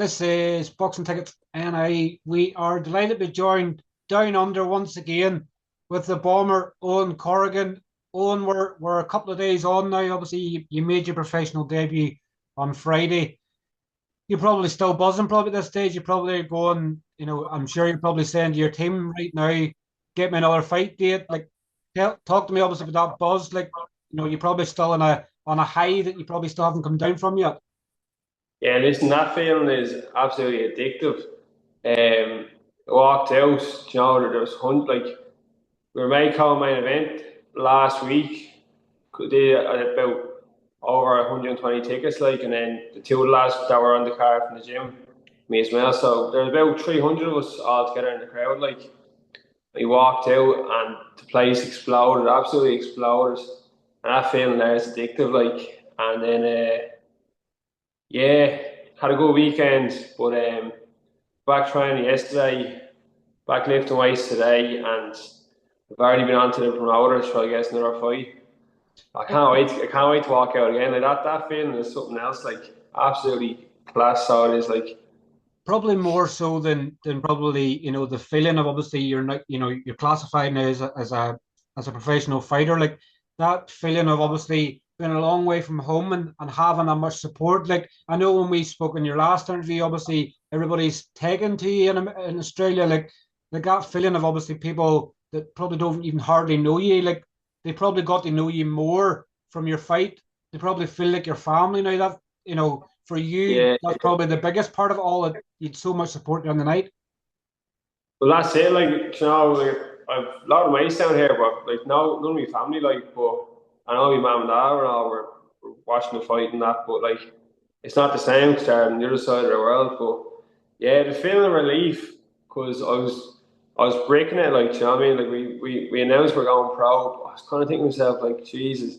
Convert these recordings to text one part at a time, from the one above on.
This is Boxing Tickets, and we are delighted to be joined down under once again with the bomber Owen Corrigan. Owen, we're a couple of days on now. Obviously, you made your professional debut on Friday. You're probably still buzzing, probably at this stage. You're probably going, I'm sure you're probably saying to your team right now, get me another fight date. Like, talk to me obviously about that buzz. Like, you're probably still on a high that you probably still haven't come down from yet. Yeah, listen, that feeling is absolutely addictive. I walked out, there was like we were made call main event last week. Did about over 120 tickets, like, and then the two lads that were on the card from the gym, me as well. So there's about 300 of us all together in the crowd. Like, we walked out and the place exploded, absolutely exploded, and that feeling there is addictive. Like, and then yeah, had a good weekend, but back training yesterday, back lifting weights today, and I've already been on to the promoters for I guess another fight. I can't wait. I can't wait to walk out again. Like that feeling is something else. Like absolutely class. So it is. Like Probably more so than probably the feeling of obviously you're not you're classified now as a professional fighter, like that feeling of obviously being a long way from home and having that much support. Like I know when we spoke in your last interview, obviously everybody's taken to you in Australia, like that feeling of obviously people that probably don't even hardly know you, like they probably got to know you more from your fight. They probably feel like your family now. That for you, yeah, that's probably the biggest part of all. That you'd so much support during the night. well that's it. Like like I've a lot of mates down here, but like no, none of my family. Like, but I know my mum and dad and all were watching the fight and that, but like it's not the same because they're on the other side of the world. But yeah, the feeling of relief because I was breaking it. Like, you know what I mean? Like we announced we're going pro. I was kind of thinking to myself like, Jesus,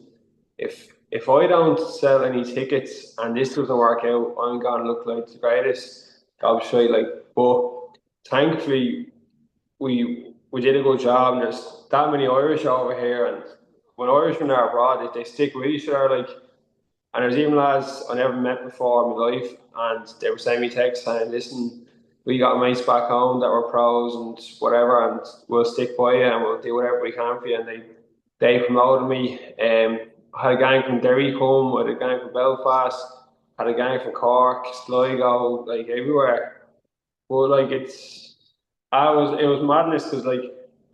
if I don't sell any tickets and this doesn't work out, I'm gonna look like the greatest gobshite. Like, but thankfully we did a good job. And there's that many Irish over here, and when Irishmen are abroad, they stick with each other. Like, and there's even lads I never met before in my life, and they were sending me texts saying, "Listen, we got mates back home that were pros and whatever, and we'll stick by you and we'll do whatever we can for you." And they promoted me. I had a gang from Derry come, I had a gang from Belfast, had a gang from Cork, Sligo, like everywhere. But like it was madness because like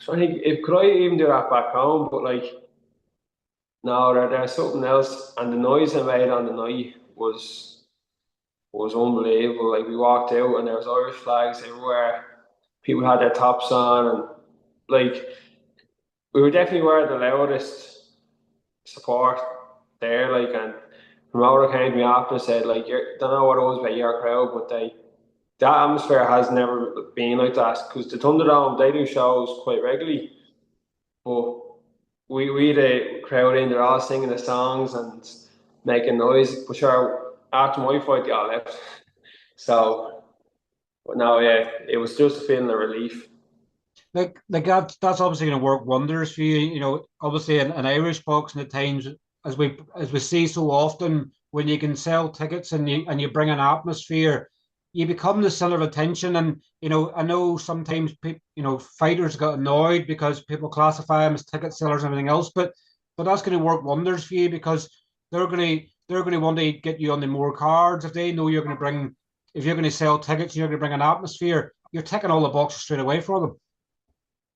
I think if could I even do that back home, but like no, there's something else, and the noise I made on the night was unbelievable. Like we walked out and there was Irish flags everywhere. People had their tops on, and like we were definitely were the loudest support there. Like, and promoter came to me after and said like, don't know what it was about your crowd, but that atmosphere has never been like that because the Thunderdome they do shows quite regularly, but we the crowd in they're all singing the songs and making noise. But sure, after my fight, they all left. So, but no, yeah, it was just a feeling of relief. Like that's obviously going to work wonders for you. Obviously in Irish boxing at times, as we see so often, when you can sell tickets and you bring an atmosphere, you become the center of attention. And I know sometimes people, fighters got annoyed because people classify them as ticket sellers and everything else, but that's going to work wonders for you because they're going to want to get you on the more cards if they know you're going to bring. If you're going to sell tickets, you're going to bring an atmosphere. You're ticking all the boxes straight away for them.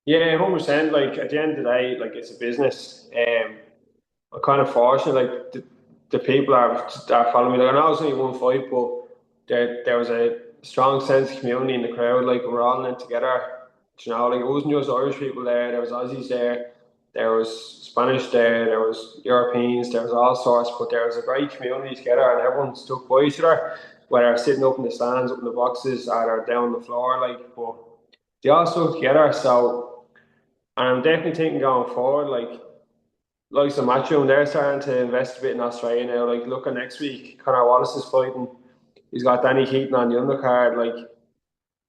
Yeah, 100%. Like at the end of the day, like it's a business. I'm kind of fortunate. Like the people are following me. Like I know it's only one fight, but there was a strong sense of community in the crowd. Like we're all in it together. Like it wasn't just Irish people there. There was Aussies there. There was Spanish there. There was Europeans. There was all sorts. But there was a great community together, and everyone stuck by each other. Whether sitting up in the stands, up in the boxes, or down on the floor. Like, but they all stuck together. So, and I'm definitely thinking going forward, like some matchroom, they're starting to invest a bit in Australia now. Like, look at next week, Conor Wallace is fighting. He's got Danny Keating on the undercard. Like,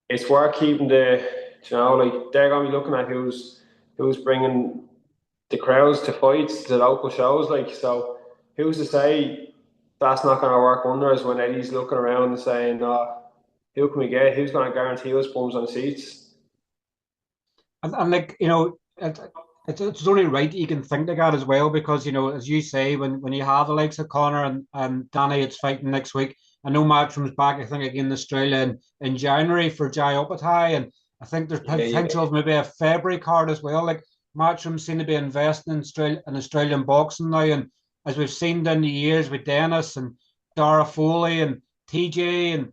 it's worth keeping like they're gonna be looking at who's bringing the crowds to fights, to local shows. Like, so who's to say that's not gonna work wonders when Eddie's looking around and saying, "Oh, who can we get? Who's going to guarantee us bums on seats? And like, it's only right that you can think like that as well, because as you say, when you have the likes of Conor and Danny, it's fighting next week. I know Matchroom's back, I think, again in Australia in January for Jai Opetatia, and I think there's Yeah, yeah, potential of maybe a February card as well. Like Matchroom seem to be investing in Australian boxing now, and as we've seen down the years with Dennis and Darragh Foley and TJ and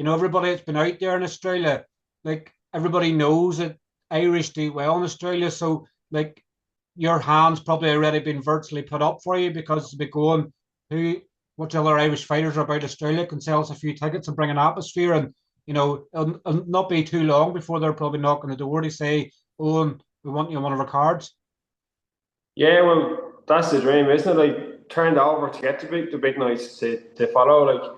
everybody that's been out there in Australia, like everybody knows that Irish do well in Australia. So like your hand's probably already been virtually put up for you, because it's been going, who which other Irish fighters are about Australia can sell us a few tickets and bring an atmosphere, and it'll not be too long before they're probably knocking the door to say, Owen, we want you on one of our cards. yeah. Well, that's the dream, isn't it? Like turned over to get the big nights to follow. Like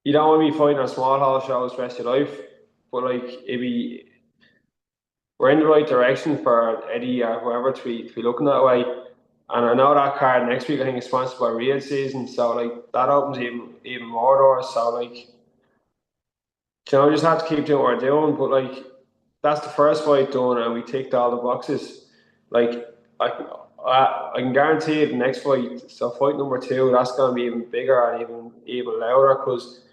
you don't want to be fighting on small hall shows the rest of your life, but like it'd be we're in the right direction for Eddie or whoever to be looking that way. And I know that card next week I think is sponsored by Real Season, so like that opens even more doors. So like just have to keep doing what we're doing. But like that's the first fight done, and we ticked all the boxes. Like I can guarantee it the next fight. So fight number two, that's going to be even bigger and even louder because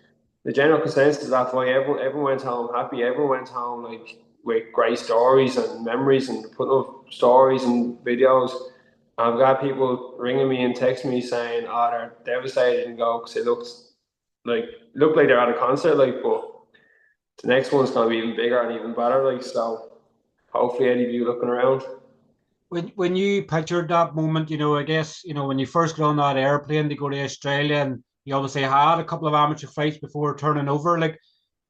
the general consensus is that fight, everyone went home happy. Everyone went home like with great stories and memories and putting up stories and videos. I've got people ringing me and texting me saying, "Oh, they're devastated and go because it like looked like they're at a concert." Like, but the next one's gonna be even bigger and even better. Like, so hopefully, any of you looking around. When you pictured that moment, I guess, when you first got on that airplane to go to Australia, and you obviously had a couple of amateur fights before turning over, like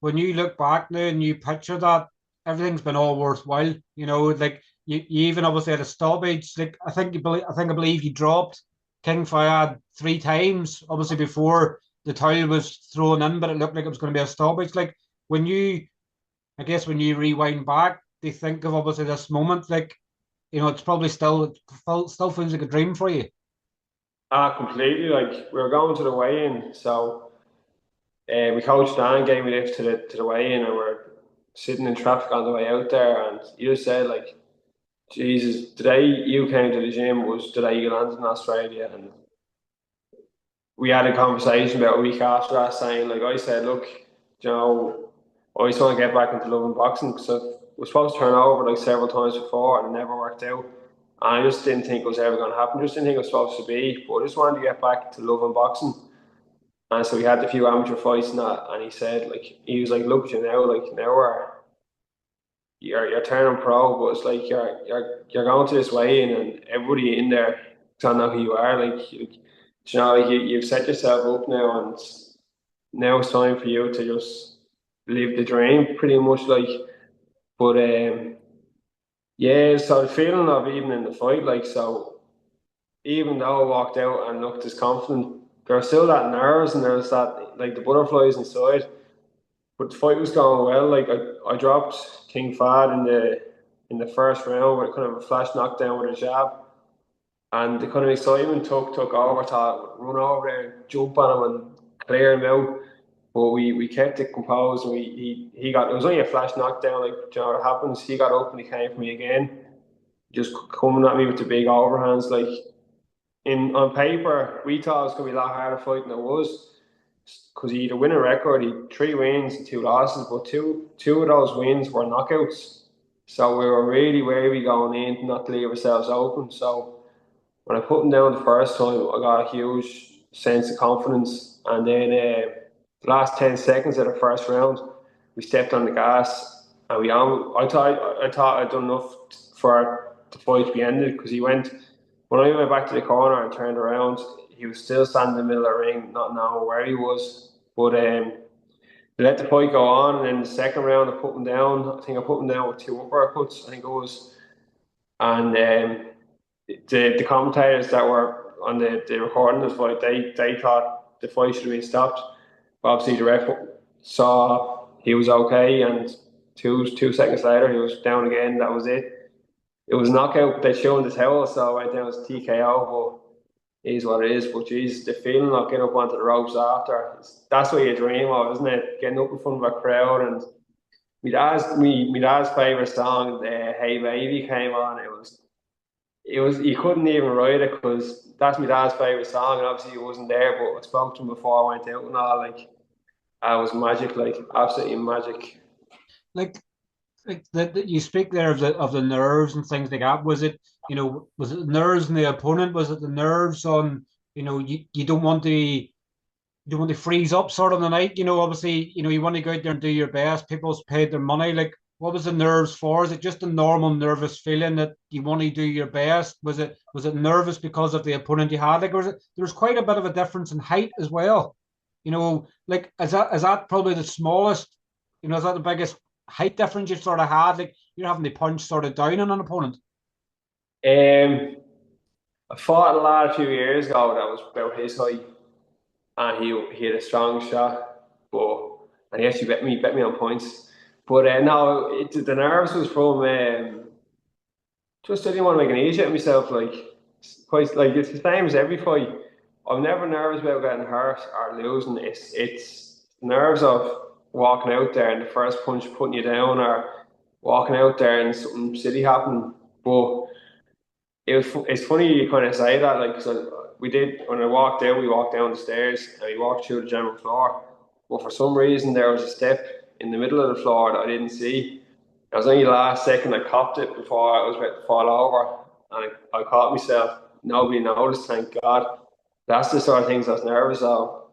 when you look back now and you picture that, everything's been all worthwhile. Like you even obviously had a stoppage. Like I believe you dropped King Fahd 3 times, obviously before the towel was thrown in, but it looked like it was going to be a stoppage. Like when I guess when you rewind back, they think of obviously this moment, like it's probably still feels like a dream for you. Ah, completely. Like we were going to the weigh-in, so we coach Dan gave me lift to the weigh-in, and we're sitting in traffic on the way out there, and you just said like, Jesus, the day you came to the gym was the day you landed in Australia, and we had a conversation about a week after that, saying like I said, look, I just want to get back into loving boxing because I was supposed to turn over like several times before and it never worked out. And I just didn't think it was ever going to happen. Just didn't think it was supposed to be. But I just wanted to get back to loving boxing. And so we had a few amateur fights and that. And he said, like, he was like, look at you now, like now you're turning pro, but it's like you're going to this way in, and everybody in there don't know who you are. Like you've set yourself up now, and now it's time for you to just live the dream, pretty much like. But yeah, so the feeling of even in the fight, like so, even though I walked out and looked as confident, there was still that nerves and there was that like the butterflies inside. But the fight was going well. Like I dropped King Fahd in the first round with kind of a flash knockdown with a jab. And the kind of excitement took over, thought run over there and jump on him and clear him out. But we kept it composed and he got it was only a flash knockdown, like what happens. He got up and he came for me again, just coming at me with the big overhands. Like in on paper, we thought it was gonna be a lot harder fight than it was. Because he had a winning record, he had 3 wins and 2 losses, but two of those wins were knockouts. So we were really wary going in not to leave ourselves open. So when I put him down the first time, I got a huge sense of confidence. And then the last 10 seconds of the first round, we stepped on the gas, and I thought I'd done enough for the fight to be ended because he went. When I went back to the corner and turned around, he was still standing in the middle of the ring, not knowing where he was. But they let the fight go on, and then the second round, I put him down. I think I put him down with 2 uppercuts. I think it was, and the commentators that were on the recording of the fight, they thought the fight should have been stopped. But obviously, the ref saw he was okay, and two seconds later, he was down again. That was it. It was a knockout. They showed the towel, so I went down as TKO. is what it is. But geez, the feeling of getting up onto the ropes after, that's what you dream of, isn't it? Getting up in front of a crowd. And my dad's favourite song, Hey Baby, came on. It was you couldn't even write it because that's my dad's favourite song, and obviously he wasn't there, but I spoke to him before I went out and all, like, it was magic, like, absolutely magic. Like that you speak there of the nerves and things like that. Was it, was it the nerves in the opponent? Was it the nerves on, you don't want to you don't want to freeze up sort of the night? Obviously, you want to go out there and do your best. People's paid their money. Like, what was the nerves for? Is it just a normal nervous feeling that you want to do your best? Was it nervous because of the opponent you had? Like, there was quite a bit of a difference in height as well. Like, is that probably the smallest? Is that the biggest height difference you've sort of had? Like, you're having to punch sort of down on an opponent. Um, I fought a lad a few years ago that was about his height, and he had a strong shot, but and he actually bet me on points. But no, the nerves was from just I didn't want to make an easy of myself. Like, it's quite like it's the same as every fight. I'm never nervous about getting hurt or losing. It's nerves of walking out there and the first punch putting you down, or walking out there and something silly happening. But it's funny you kind of say that, like, cause we did when I walked out, we walked down the stairs and we walked through the general floor. But for some reason, there was a step in the middle of the floor that I didn't see. It was only the last second I copped it before I was about to fall over, and I caught myself. Nobody noticed, thank God. That's the sort of things I was nervous of.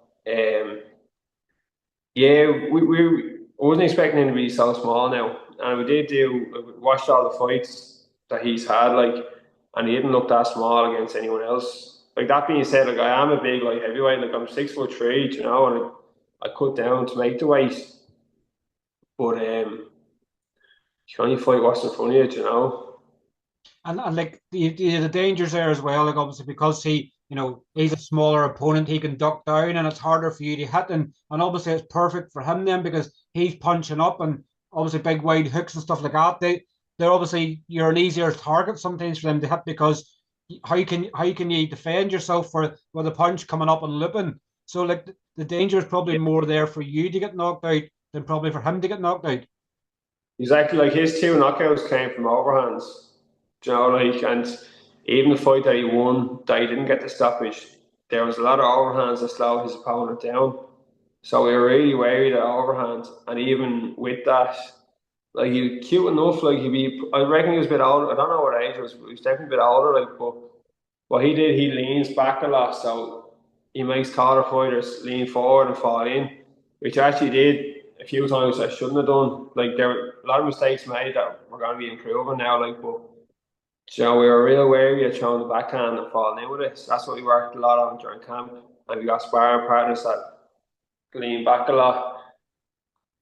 Yeah, I wasn't expecting him to be so small now, and we watched all the fights that he's had, like, and he didn't look that small against anyone else. Like, that being said, like, I am a big, like, heavyweight, like, I'm 6'3", and I cut down to make the weight, but you can only fight what's in front of you. And like the dangers there as well, like obviously because he's a smaller opponent, he can duck down and it's harder for you to hit. And obviously it's perfect for him then because he's punching up and obviously big wide hooks and stuff like that. They're obviously you're an easier target sometimes for them to hit because how can you defend yourself for with a punch coming up and looping? So like the danger is probably more there for you to get knocked out than probably for him to get knocked out. Exactly, like his two knockouts came from overhands. Like, and even the fight that he won, that he didn't get the stoppage, there was a lot of overhands that slowed his opponent down. So we were really wary of overhand, and even with that, like, he cute enough. Like, I reckon he was a bit older. I don't know what age he was definitely a bit older. Like, but what he did, he leans back a lot, so he makes taller fighters lean forward and fall in, which I actually did a few times I shouldn't have done. Like, there were a lot of mistakes made that we're going to be improving now. Like, but we were real wary of throwing the backhand and falling in with it. So that's what we worked a lot on during camp, and we got sparring partners that lean back a lot.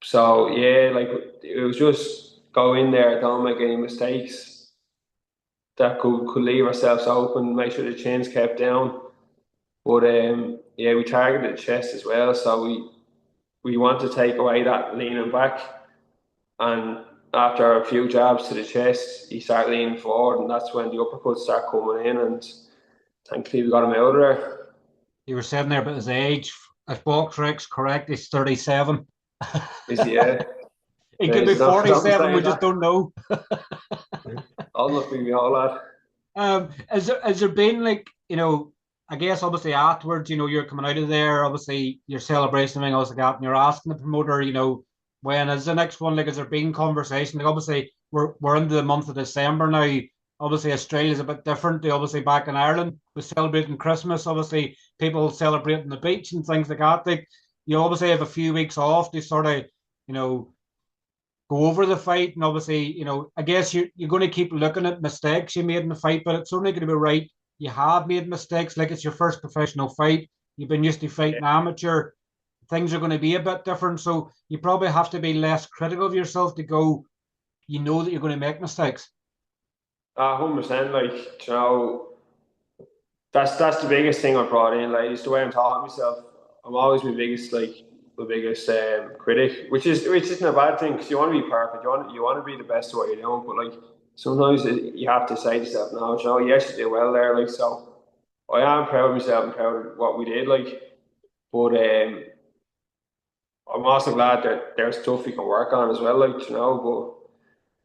So yeah, like, it was just go in there, don't make any mistakes that could leave ourselves open, make sure the chin's kept down. But yeah, we targeted the chest as well, so we want to take away that leaning back. And after a few jabs to the chest, he started leaning forward, and that's when the uppercuts start coming in. And thankfully, we got him out of there. You were saying there about his age. If Boxrex's correct, he's 37. Is he? Yeah, He could be he's not, don't 47. We say just that. don't know. Old enough to be my whole lad. Has there been like I guess obviously afterwards, you're coming out of there, obviously you're celebrating everything else like that, and you're asking the promoter, when is the next one? Like, has there been conversation? Like, obviously we're into the month of December now. Obviously Australia's a bit different. They obviously back in Ireland was celebrating Christmas. Obviously people celebrating the beach and things like that. Like, you obviously have a few weeks off to sort of, you know, go over the fight. And obviously, I guess you're going to keep looking at mistakes you made in the fight, but it's only going to be right. You have made mistakes, like it's your first professional fight. You've been used to fighting amateur. Things are going to be a bit different. So you probably have to be less critical of yourself to go, that you're going to make mistakes. 100%. Like, that's the biggest thing I brought in. Like, it's the way I'm taught myself. I'm always my biggest critic, which isn't a bad thing because you want to be perfect. You want to be the best at what you're doing. But like, sometimes you have to say to yourself, no, yes, you did well there. Like, so I am proud of myself and proud of what we did, like, but I'm also glad that there's stuff we can work on as well, like, but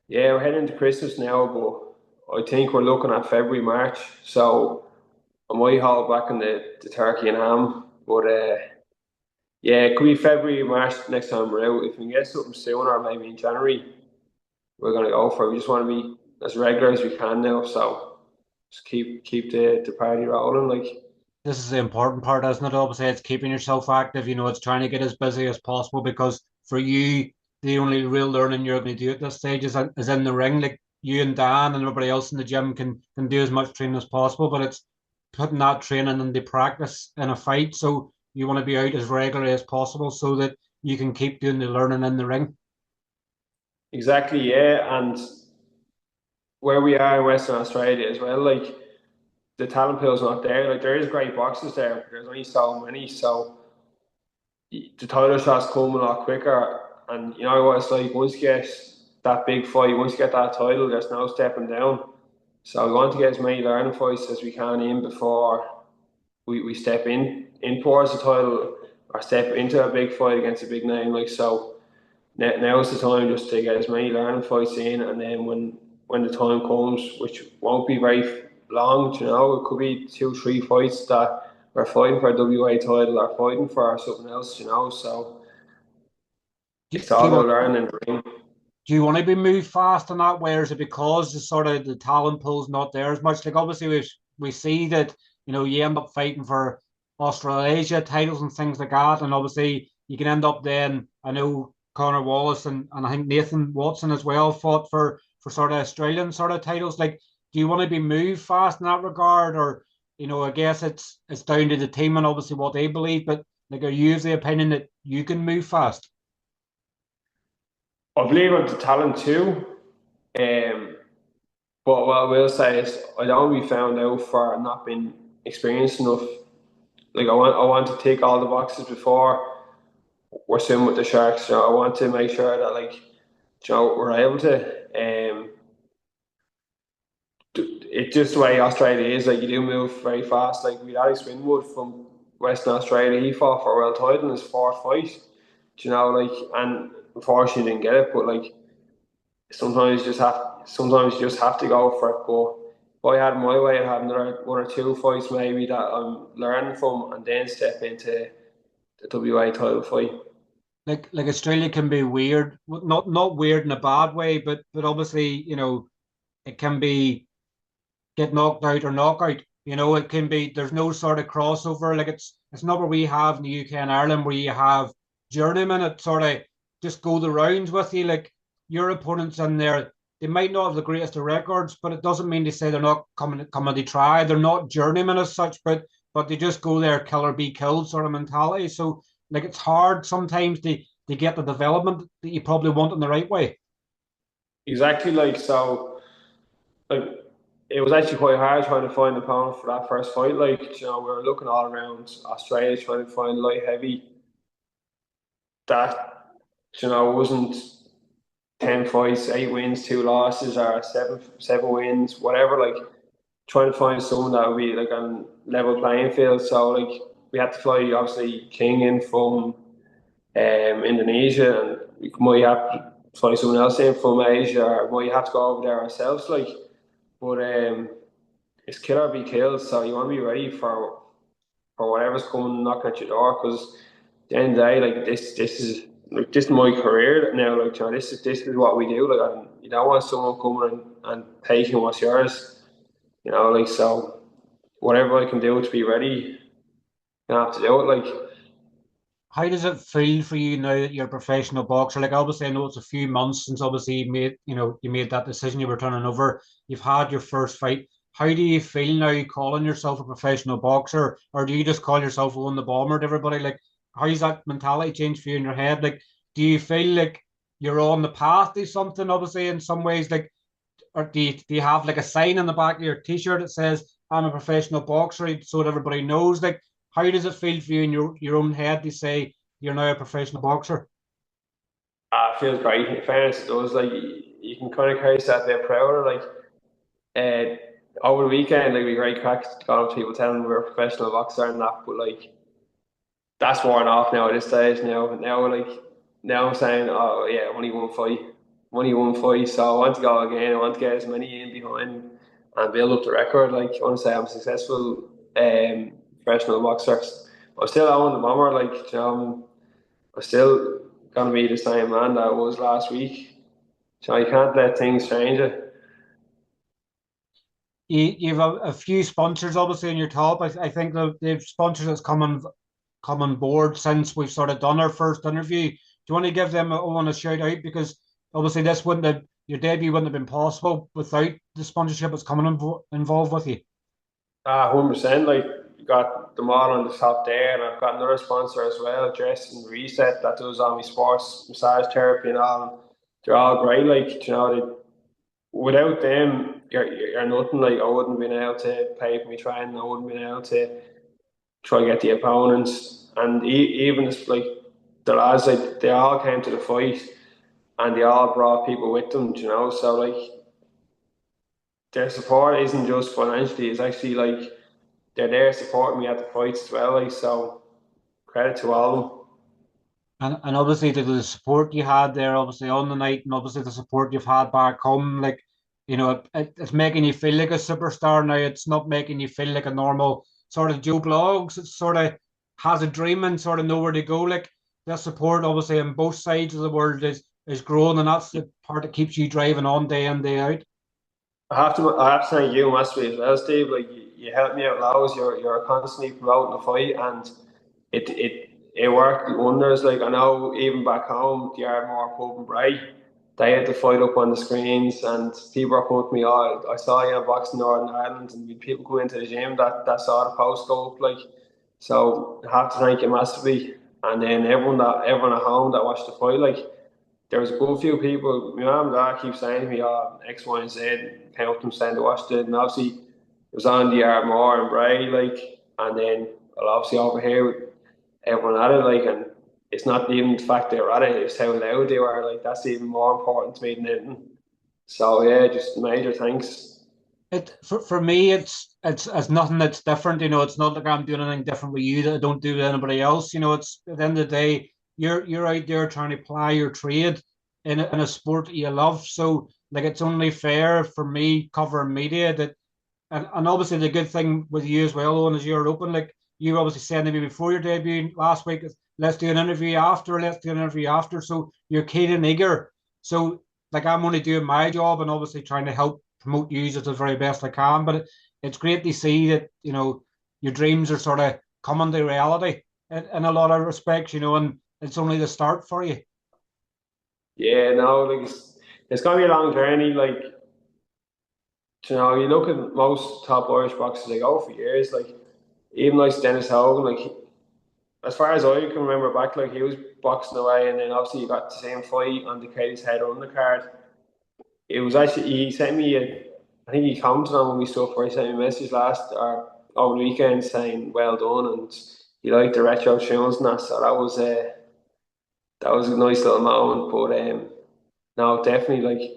yeah, we're heading into Christmas now, but I think we're looking at February, March, so I might hold back on the turkey and ham, but yeah, it could be February, March next time we're out. If we can get something sooner, maybe in January, we're gonna go for it. We just want to be as regular as we can now, so just keep the party rolling, like. This is the important part, isn't it? Obviously, it's keeping yourself active. It's trying to get as busy as possible because for you, the only real learning you're going to do at this stage is in the ring. Like you and Dan and everybody else in the gym can do as much training as possible, but it's putting that training into practice in a fight. So you want to be out as regularly as possible so that you can keep doing the learning in the ring. Exactly, yeah, and where we are in Western Australia as well, like the talent pool's not there. Like there is great boxes there, but there's only so many. So the title shots come a lot quicker, and you know what it's like. Once you get that big fight, once you get that title, there's no stepping down. So we want to get as many learning fights as we can in before we step in towards the title or step into a big fight against a big name. Like so, now is the time just to get as many learning fights in, and then when the time comes, which won't be very long, it could be 2, 3 fights that we're fighting for a WA title or fighting for something else, So Do, it's do all you about want learning. And do you want to be moved fast in that way, or is it because the sort of the talent pool's not there as much? Like obviously we see that you end up fighting for Australasia titles and things like that, and obviously you can end up then. I know Conor Wallace and I think Nathan Watson as well fought for sort of Australian sort of titles. Like, do you want to be moved fast in that regard, or I guess it's down to the team and obviously what they believe, but like, are you of the opinion that you can move fast? I believe I've the talent too. Um, but what I will say is I don't want to be found out for not being experienced enough. Like I want to tick all the boxes before we're swimming with the sharks. I want to make sure that we're able to. It's just the way Australia is. Like you do move very fast. Like we had Alex Winwood from Western Australia. He fought for a world title in his fourth fight. And unfortunately didn't get it. But like sometimes you just have to go for it. But if I had my way, I'd have another 1 or 2 fights maybe that I'm learning from, and then step into the WA title fight. Like Australia can be weird, not weird in a bad way, but obviously it can be get knocked out or knockout. It can be there's no sort of crossover. Like it's not where we have in the UK and Ireland where you have journeymen that sort of just go the rounds with you. Like your opponents in there, they might not have the greatest of records, but it doesn't mean to say they're not coming to try. They're not journeymen as such, but they just go there, kill or be killed sort of mentality. So like it's hard sometimes to get the development that you probably want in the right way. Exactly, like so. Like it was actually quite hard trying to find an opponent for that first fight. Like we were looking all around Australia trying to find light heavy that wasn't 10 fights, 8 wins, 2 losses, or seven wins, whatever. Like trying to find someone that would be like on level playing field. So like we had to fly obviously King in from Indonesia, and we might have to fly someone else in from Asia, or might have to go over there ourselves. Like, but it's kill or be killed. So you want to be ready for whatever's coming knocking at your door. Because at the end of the day, like this is my career now. Like, this is what we do. Like, you don't want someone coming and taking what's yours. Like so. Whatever I can do to be ready, I have to do it. Like, How does it feel for you now that you're a professional boxer? Like obviously I know it's a few months since obviously you made that decision, you were turning over, you've had your first fight. How do you feel now calling yourself a professional boxer? Or do you just call yourself Owen the Bomber to everybody? Like how's that mentality changed for you in your head? Like do you feel like you're on the path to something obviously in some ways? Like or do you have like a sign on the back of your t-shirt that says I'm a professional boxer so that everybody knows? Like how does it feel for you in your own head to say you're now a professional boxer? it feels great. In fairness, it does. Like, you can kind of carry yourself a bit prouder. Like, over the weekend, like we great crack, got up to people telling me we're a professional boxer and that, but like that's worn off now at this stage now. Now like now I'm saying, oh yeah, only one fight. So I want to go again. I want to get as many in behind and build up the record. Like I want to say I'm a successful professional boxer. I'm still on the bomber. Like I'm still gonna be the same man that I was last week. So you can't let things change it. You've a few sponsors obviously in your top. I think the sponsors that's come on board since we've sort of done our first interview. Do you want to give them a shout out, because obviously this wouldn't have your debut wouldn't have been possible without the sponsorship that's coming involved with you. 100%. Like you got them all on the top there, and I've got another sponsor as well, Dress and Reset, that does all my sports, massage therapy, and all. They're all great. Like without them, you're nothing. Like I wouldn't have been able to pay for my training. I wouldn't have been able to try to get the opponents, and even if, like the lads, like they all came to the fight, and they all brought people with them. So like their support isn't just financially; it's actually like they're there supporting me at the fights as well. Like so, credit to all of them. And obviously the support you had there, obviously on the night, and obviously the support you've had back home, like it's making you feel like a superstar now. It's not making you feel like a normal sort of Joe Blogs. It sort of has a dream and sort of nowhere to go. Like the support, obviously, on both sides of the world is growing, and that's the part that keeps you driving on day in day out. I have to thank you massively as well, Steve. Like you helped me out loads. You're constantly promoting the fight, and it worked wonders. Like I know even back home, the Ardmore pub and Bray, they had the fight up on the screens, and people were coming to me. Oh, I saw you in boxing Northern Ireland, and we people come into the gym that saw the post go up. Like so, I have to thank you massively. And then everyone at home that watched the fight, like there was a good few people. My mum and dad keep saying to me, "Oh, X, Y, and Z." Helped them saying to watch it, and obviously it was on the Ardmore and Bray, like, and then well, obviously over here with everyone at it, like, and it's not even the fact they were at it; it's how loud they were. Like that's even more important to me than anything. So yeah, just major thanks. It for me, it's nothing that's different. It's not like I'm doing anything different with you that I don't do with anybody else. It's at the end of the day, you're out there trying to ply your trade in a sport that you love. So like it's only fair for me covering media that, and obviously the good thing with you as well, Owen, is you're open. Like you obviously said to me before your debut last week, let's do an interview after, let's do an interview after. So you're keen and eager. So like I'm only doing my job and obviously trying to help promote you as the very best I can. But it's great to see that your dreams are sort of coming to reality in a lot of respects. And it's only the start for you. Yeah, no, like it's gonna be a long journey. Like you look at most top Irish boxers, they go for years. Like even like Dennis Hogan, like as far as I can remember back, like he was boxing away, and then obviously you got the same fight on the Katie's head on the card. It was actually he sent me I think he commented on when we stuff where he sent me a message last or over the weekend saying well done, and he liked the retro tunes and that. So that was a nice little moment. But no, definitely like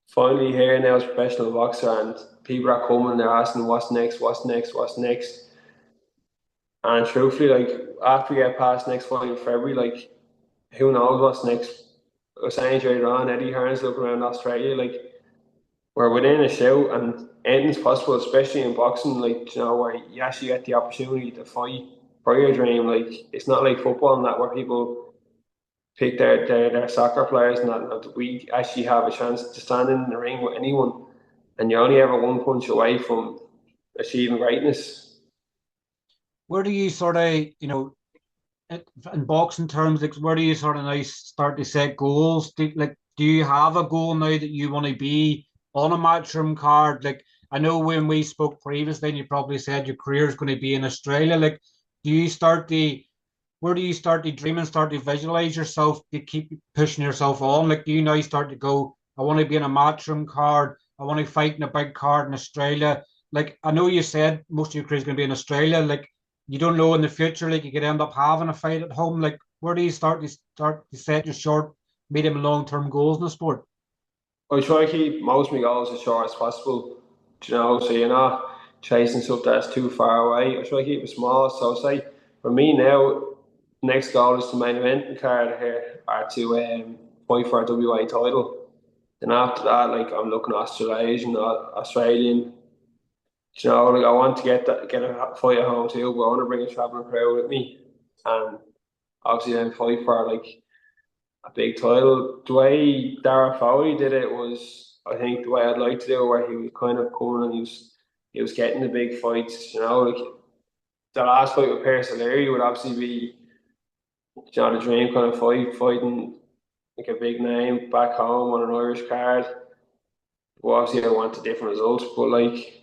finally here now as a professional boxer, and people are coming, they're asking what's next, what's next, what's next. And truthfully, like after we get past next fight in February, like who knows what's next? I was saying earlier on, Eddie Hearn's looking around Australia, like we're within a shout and anything's possible, especially in boxing, like where you actually get the opportunity to fight for your dream. Like it's not like football and that where people pick their soccer players and that we actually have a chance to stand in the ring with anyone, and you're only ever one punch away from achieving greatness. Where do you sort of, in boxing terms, like where do you sort of now start to set goals? Do you have a goal now that you want to be on a matchroom card? Like I know when we spoke previously, and you probably said your career is going to be in Australia. Like, do you start to where do you start to dream and start to visualize yourself to keep pushing yourself on? Like, do you now start to go, I want to be in a matchroom card, I want to fight in a big card in Australia? Like, I know you said most of your career is going to be in Australia. Like, you don't know in the future, like you could end up having a fight at home. Like, where do you start to set your short, medium, and long term goals in the sport? I try to keep most of my goals as short as possible. you know, so you're not chasing stuff that's too far away. I try to keep it small. So say for me now, next goal is to main event in card here, or to fight for a WA title. Then after that, like I'm looking at Australasian, Australian. You know, like I want to get a fight at home too, but I want to bring a traveling crowd with me, and obviously then fight for like a big title. The way Darragh Foley did it was, I think, the way I'd like to do it, where he was kind of coming and he was getting the big fights. You know, like the last fight with Pierce O'Leary would obviously be, you know, the dream kind of fighting like a big name back home on an Irish card. Well, obviously I want a different result, but like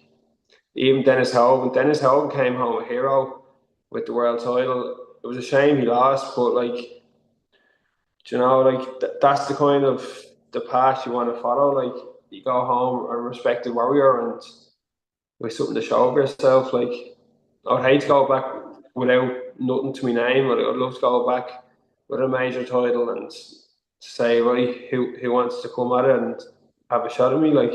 even Dennis Hogan came home a hero with the world title. It was a shame he lost, but like, you know, like that's the kind of the path you want to follow. Like you go home a respected warrior and with something to show for yourself. Like I would hate to go back without nothing to my name. I'd love to go back with a major title and say, right, who wants to come at it and have a shot at me? Like,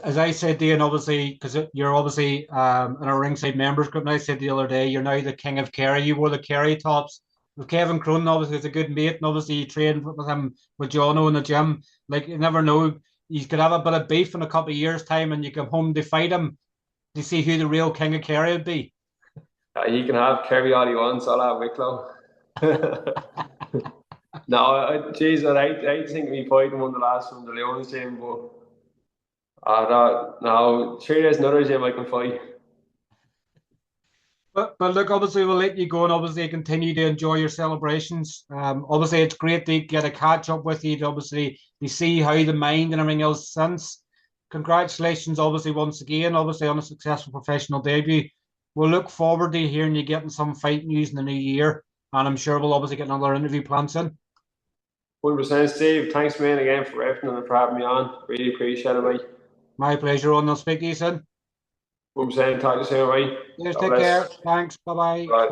As I said, Dean, obviously, because you're obviously in a ringside members group, and I said the other day, you're now the king of Kerry. You wore the Kerry tops. With Kevin Cronin, obviously, is a good mate, and obviously, you trained with him with Jono in the gym. Like, you never know. You could have a bit of beef in a couple of years' time, and you come home to fight him to see who the real king of Kerry would be. he can have Kerry all he wants. I'll have Wicklow. No, geez, I think we fighting one of the last from the Lions team, but no, sure, there's another gym I can fight. But look, obviously we'll let you go and obviously continue to enjoy your celebrations. Obviously it's great to get a catch up with you to obviously to see how the mind and everything else since. Congratulations, obviously once again, obviously on a successful professional debut. We'll look forward to hearing you getting some fight news in the new year, and I'm sure we'll obviously get another interview planned soon. 100%, Steve. Thanks, man, again for everything and for having me on. Really appreciate it, mate. My pleasure, and I'll speak to you soon. 100%. Talk to you soon, mate. Cheers, God take bless. care. Thanks. Bye bye. Bye.